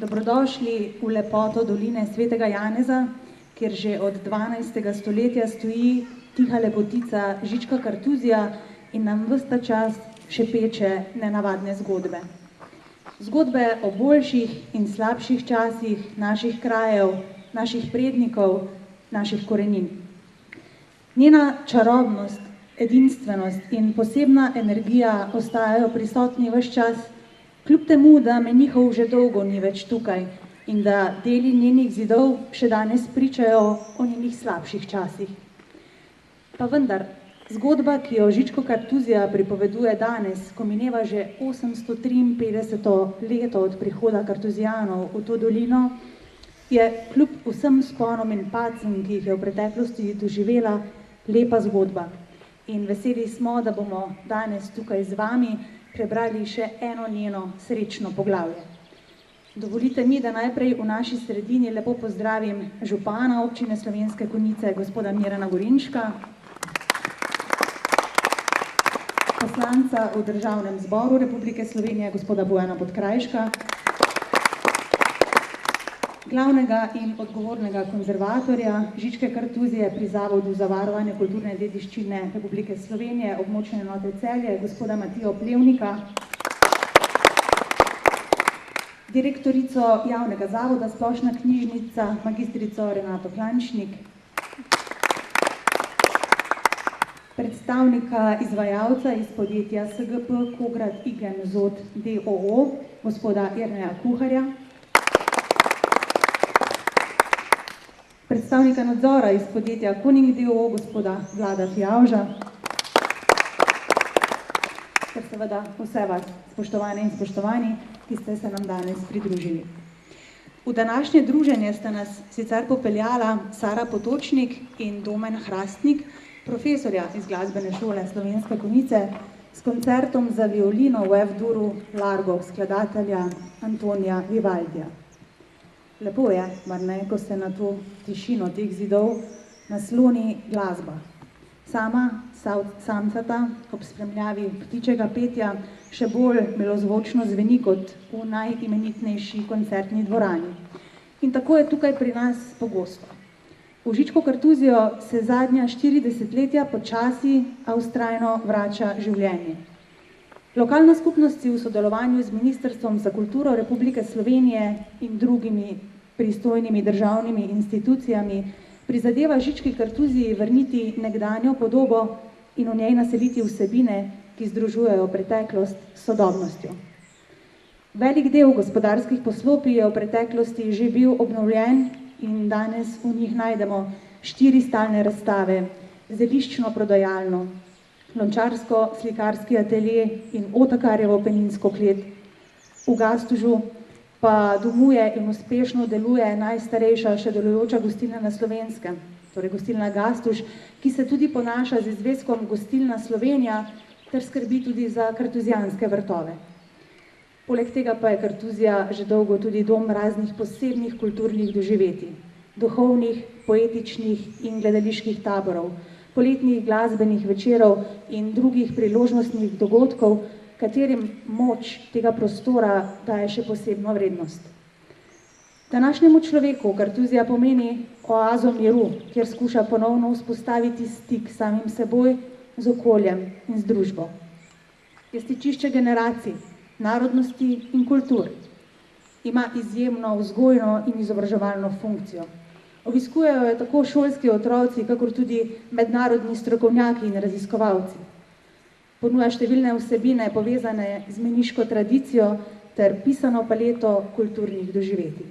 Dobrodošli v lepoto doline Svetega Janeza, kjer že od 12. stoletja stoji tiha lepotica Žička Kartuzija in nam ves ta čas šepeče nenavadne zgodbe. Zgodbe o boljših in slabših časih naših krajev, naših prednikov, naših korenin. Njena čarobnost, edinstvenost in posebna energija ostajajo prisotni ves čas, kljub temu, da menihov že dolgo ni več tukaj in da deli njenih zidov še danes pričajo o njenih slabših časih. Pa vendar, zgodba, ki jo Žičko Kartuzija pripoveduje danes, ko mineva že 853. leto od prihoda Kartuzijanov v to dolino, je kljub vsem sponom in padcem, ki jih je v preteklosti doživela, lepa zgodba. In veseli smo, da bomo danes tukaj z vami prebrali še eno njeno srečno poglavje. Dovolite mi, da najprej v naši sredini lepo pozdravim župana občine Slovenske Konjice, gospoda Mirana Gorinška, poslanca v Državnem zboru Republike Slovenije, gospoda Bojana Podkrajška, glavnega in odgovornega konzervatorja Žičke Kartuzije pri Zavodu za varovanje kulturne dediščine Republike Slovenije, območne enote Celje, gospoda Matijo Plevnika, direktorico javnega zavoda Splošna knjižnica, magistrico Renato Klančnik, predstavnika izvajalca iz podjetja SGP Kograd Igen Zod d.o.o., gospoda Jerneja Kuharja, predstavnika nadzora iz podjetja Koning d.o.o., gospoda Vlada Fijavža, ter seveda vse vas, spoštovane in spoštovani, ki ste se nam danes pridružili. V današnje druženje sta nas sicer popeljala Sara Potočnik in Domen Hrastnik, profesorja iz Glasbene šole Slovenske Konjice, s koncertom za violino v F-duru Largo skladatelja Antonija Vivaldija. Lepo je, mar ne, ko se na to tišino teh zidov nasloni glasba. Sama, samcata, ob spremljavi ptičjega petja, še bolj milozvočno zveni kot v najimenitnejši koncertni dvorani. In tako je tukaj pri nas pogosto. V Žičko Kartuzijo se zadnja 4 desetletja počasi, a vztrajno vrača življenje. Lokalna skupnost v sodelovanju z Ministrstvom za kulturo Republike Slovenije in drugimi pristojnimi državnimi institucijami prizadeva Žički Kartuziji vrniti nekdanjo podobo in v njej naseliti vsebine, ki združujejo preteklost s sodobnostjo. Velik del gospodarskih poslopij je v preteklosti že bil obnovljen in danes v njih najdemo 4 stalne razstave, zeliščno prodajalno, lončarsko-slikarski atelje in Otakarjevo peninsko klet. V Gastužu pa domuje in uspešno deluje najstarejša še delujoča gostilna na Slovenskem, torej gostilna Gastuž, ki se tudi ponaša z izvezkom Gostilna Slovenija ter skrbi tudi za kartuzijanske vrtove. Poleg tega pa je Kartuzija že dolgo tudi dom raznih posebnih kulturnih doživetij, duhovnih, poetičnih in gledaliških taborov, poletnih glasbenih večerov in drugih priložnostnih dogodkov, katerim moč tega prostora daje še posebno vrednost. Današnjemu človeku Kartuzija pomeni oazo miru, kjer skuša ponovno vzpostaviti stik s samim seboj, z okoljem in z družbo. Je stičišče generacij, narodnosti in kultur. Ima izjemno vzgojno in izobraževalno funkcijo. Obiskujejo jo tako šolski otroci, kakor tudi mednarodni strokovnjaki in raziskovalci. Ponuja številne vsebine povezane z meniško tradicijo ter pisano paleto kulturnih doživetij.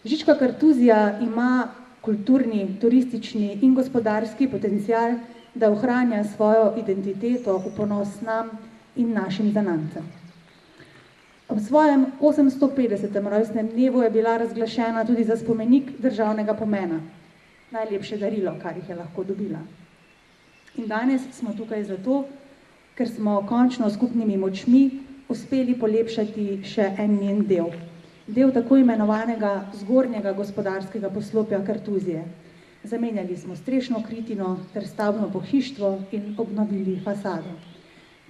Žička Kartuzija ima kulturni, turistični in gospodarski potencial, da ohranja svojo identiteto v ponos nam in našim zanamcem. Ob svojem 850. rojstnem dnevu je bila razglašena tudi za spomenik državnega pomena. Najlepše darilo, kar jih je lahko dobila. In danes smo tukaj zato, ker smo končno skupnimi močmi uspeli polepšati še en njen del. Del tako imenovanega zgornjega gospodarskega poslopja Kartuzije. Zamenjali smo strešno kritino ter stavbno pohištvo in obnovili fasado.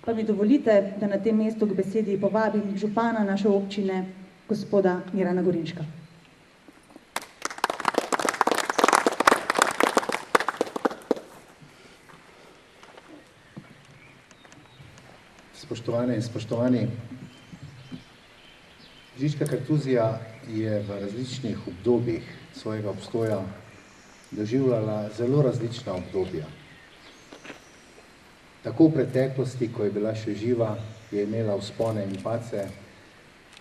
Pa mi dovolite, da na tem mestu k besedi povabim župana naše občine, gospoda Mirana Gorinška. Spoštovane in spoštovani, Žička kartuzija je v različnih obdobjih svojega obstoja doživljala zelo različna obdobja. Tako v preteklosti, ko je bila še živa, je imela vzpone in padce,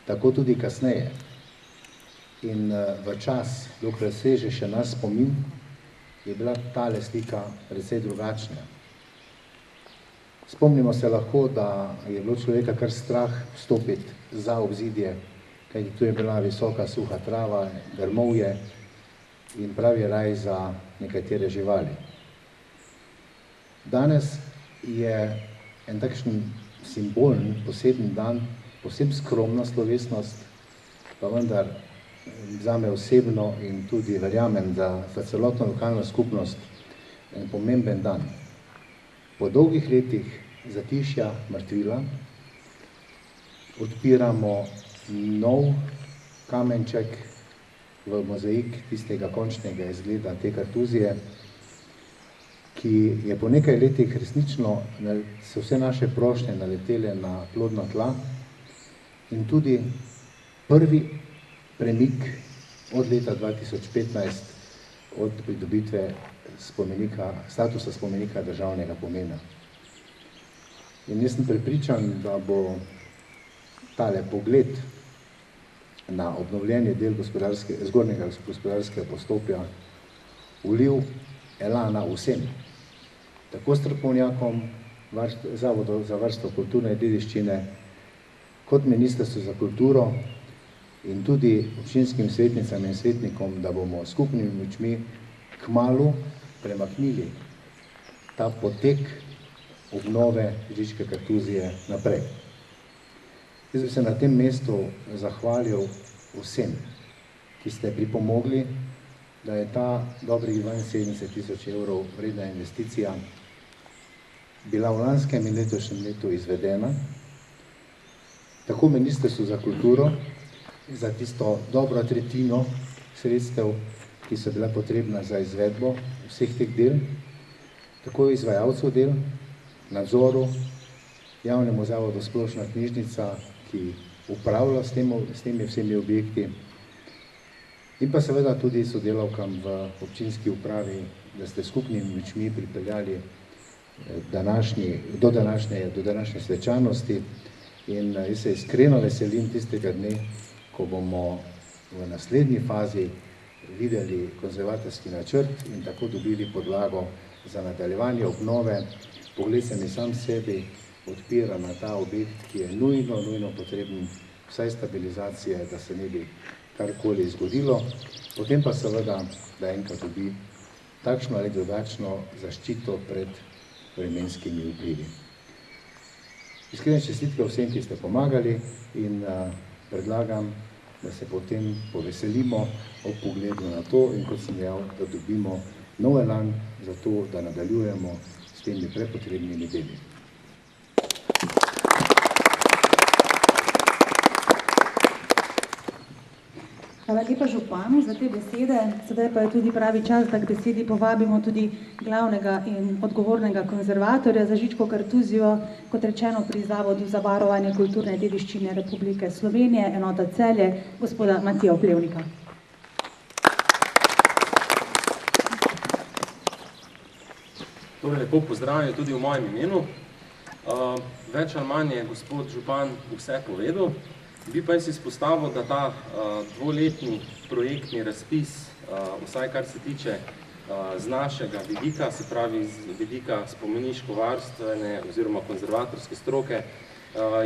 tako tudi kasneje. In v čas, dokler seže še naš spomin, je bila tale slika precej drugačna. Spomnimo se lahko, da je bilo človeka kar strah vstopiti za obzidje, kajti tu je bila visoka suha trava, grmovje in pravi raj za nekatere živali. Danes je en takšen simbolen, poseben dan, posebno skromna slovesnost, pa vendar zame osebno in tudi verjamem, da za celotno lokalno skupnost en pomemben dan. Po dolgih letih zatišja, mrtvila, odpiramo nov kamenček v mozaik tistega končnega izgleda te kartuzije, ki je po nekaj letih resnično se vse naše prošnje naletele na plodna tla in tudi prvi premik od leta 2015 od pridobitve statusa spomenika državnega pomena. In jaz sem prepričan, da bo tale pogled na obnovljenje del zgornjega gospodarskega postopja vlil elana vsem, tako strokovnjakom Zavodov za varstvo kulturne dediščine, kot Ministrstvu za kulturo in tudi občinskim svetnicam in svetnikom, da bomo skupnimi močmi kmalu premaknili ta potek obnove Žičke kartuzije naprej. Jaz bi se na tem mestu zahvalil vsem, ki ste pripomogli, da je ta dobrih 72.000 evrov vredna investicija bila v lanskem in letošnjem letu izvedena, tako Ministrstvu za kulturo za tisto dobro tretjino sredstev, ki so bila potrebna za izvedbo vseh teh del, tako izvajalcev del, nadzoru, javnemu zavodu Splošna knjižnica, ki upravlja s temi vsemi objekti, in pa seveda tudi sodelavkam v občinski upravi, da ste skupnimi močmi pripeljali do današnje svečanosti in jaz se iskreno veselim tistega dne, ko bomo v naslednji fazi videli konzervatorski načrt in tako dobili podlago za nadaljevanje obnove. Pogled se mi sam sebi odpira na ta objekt, ki je nujno potreben vsaj stabilizacije, da se ne bi karkoli zgodilo, potem pa seveda, da enkrat dobi takšno ali drugačno zaščito pred vremenskimi vplivi. Iskrene čestitke vsem, ki ste pomagali in predlagam, da se potem poveselimo ob pogledu na to in kot sem dejal, da dobimo nov elan za to, da nadaljujemo s temi prepotrebnimi deli. Hvala lepa županu za te besede. Sedaj pa je tudi pravi čas, da k besedi povabimo tudi glavnega in odgovornega konzervatorja za Žičko kartuzijo, kot rečeno pri Zavodu za varovanje kulturne dediščine Republike Slovenije, enota Celje, gospoda Matija Oplevnika. Torej, lepo pozdravljam tudi v mojem imenu. Več ali manj je gospod župan vse povedal. Bi pa jaz izpostavil, da ta dvoletni projektni razpis, vsaj kar se tiče z našega vidika, se pravi z vidika spomeniško-varstvene oziroma konzervatorske stroke,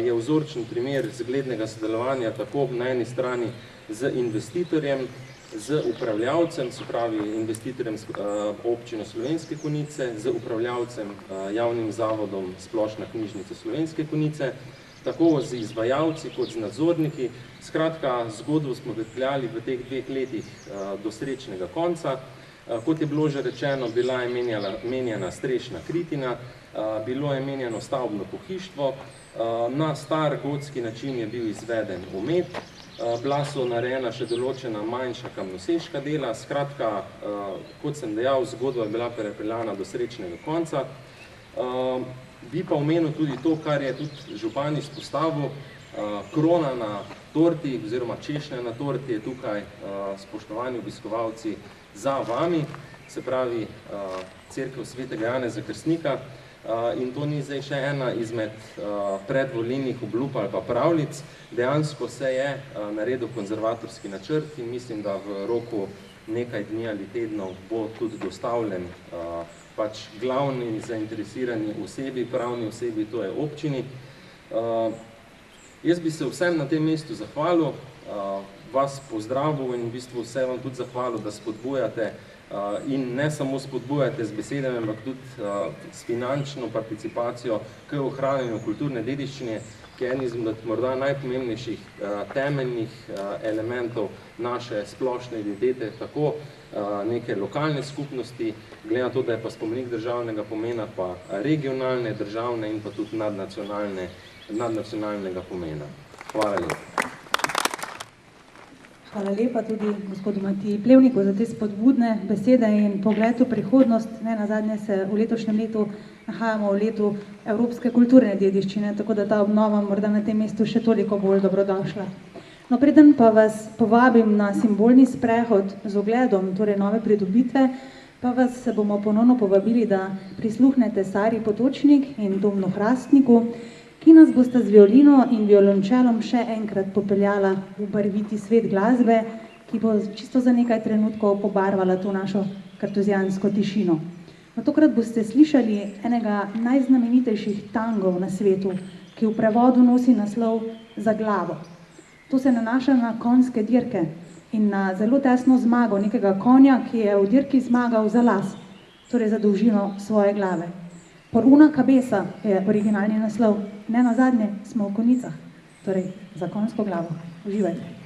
je vzorčen primer zglednega sodelovanja tako na eni strani z investitorjem, z upravljavcem, se pravi investitorjem občine Slovenske Konjice, z upravljavcem javnim zavodom Splošna knjižnica Slovenske Konjice, tako z izvajalci kot z nadzorniki. Skratka, zgodbo smo pripeljali v teh 2 letih do srečnega konca. Kot je bilo že rečeno, bila je menjana strešna kritina, bilo je menjano stavbno pohištvo, na star gotski način je bil izveden omet, bila so narejena še določena manjša kamnoseška dela, skratka, kot sem dejal, zgodba je bila prepeljana do srečnega konca. Bi pa omenil tudi to, kar je tudi župan izpostavil, krona na torti oziroma češnja na torti je tukaj, spoštovani obiskovalci, za vami, se pravi Cerkev svetega Janeza Krstnika, in to ni zdaj še ena izmed predvolilnih obljub ali pa pravljic. Dejansko se je naredil konzervatorski načrt in mislim, da v roku nekaj dni ali tednov bo tudi dostavljen pač glavni zainteresirani osebi, pravni osebi, to je občini. Jaz bi se vsem na tem mestu zahvalil, vas pozdravil in v bistvu vse vam tudi zahvalil, da spodbujate in ne samo spodbujate z besedami, ampak tudi s finančno participacijo k ohranjanju kulturne dediščine, ki je en izmed morda najpomembnejših temeljnih elementov naše splošne identitete, tako neke lokalne skupnosti, glede na to, da je pa spomenik državnega pomena, pa regionalne, državne in pa tudi nadnacionalnega pomena. Hvala lepa. Hvala lepa tudi gospodu Matiji Plevniku za te spodbudne besede in pogled v prihodnost. Ne nazadnje se v letošnjem letu nahajamo v letu evropske kulturne dediščine, tako da ta obnova morda na tem mestu še toliko bolj dobrodošla. No, preden pa vas povabim na simbolni sprehod z ogledom, torej nove pridobitve, pa vas bomo ponovno povabili, da prisluhnete Sari Potočnik in Domnu Hrastniku, ki nas bosta z violino in violončelom še enkrat popeljala v barviti svet glasbe, ki bo čisto za nekaj trenutkov pobarvala to našo kartuzijansko tišino. No, tokrat boste slišali enega najznamenitejših tangov na svetu, ki v prevodu nosi naslov Za glavo. To se nanaša na konjske dirke in na zelo tesno zmago nekega konja, ki je v dirki zmagal za las, torej za dolžino svoje glave. Por una cabeza je originalni naslov. Ne nazadnje smo v Konjicah, torej za konjsko glavo. Uživajte.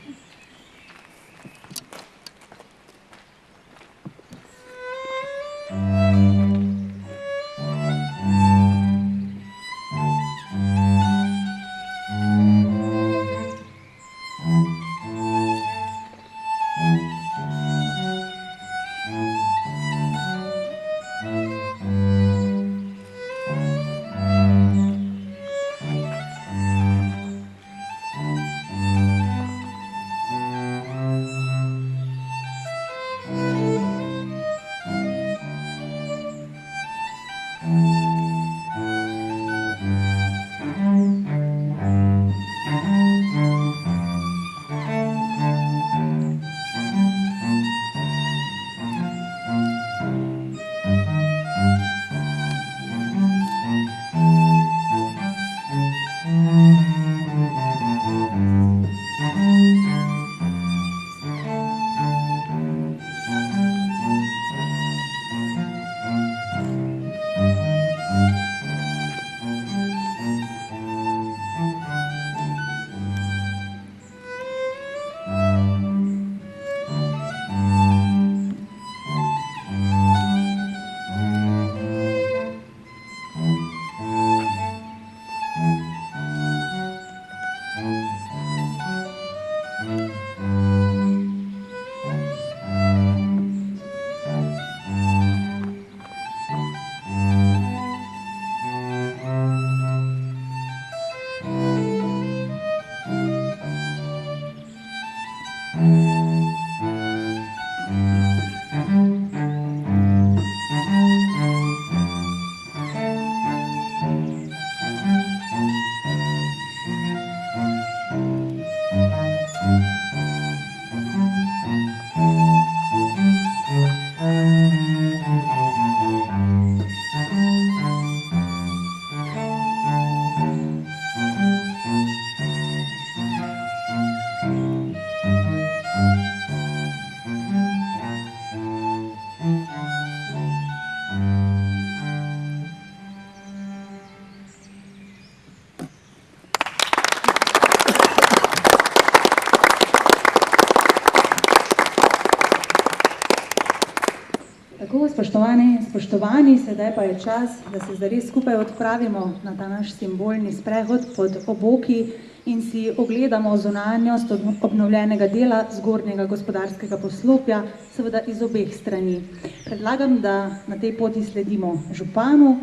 Spoštovani, sedaj pa je čas, da se zares skupaj odpravimo na ta naš simbolni sprehod pod oboki in si ogledamo zunanjost obnovljenega dela zgornjega gospodarskega poslopja, seveda iz obeh strani. Predlagam, da na tej poti sledimo županu.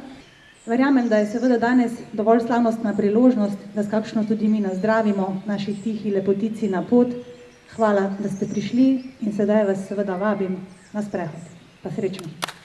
Verjamem, da je seveda danes dovolj slavnostna priložnost, da s kakšno tudi mi nazdravimo naši tihi lepotici na pot. Hvala, da ste prišli in sedaj vas seveda vabim na sprehod. Pa srečno.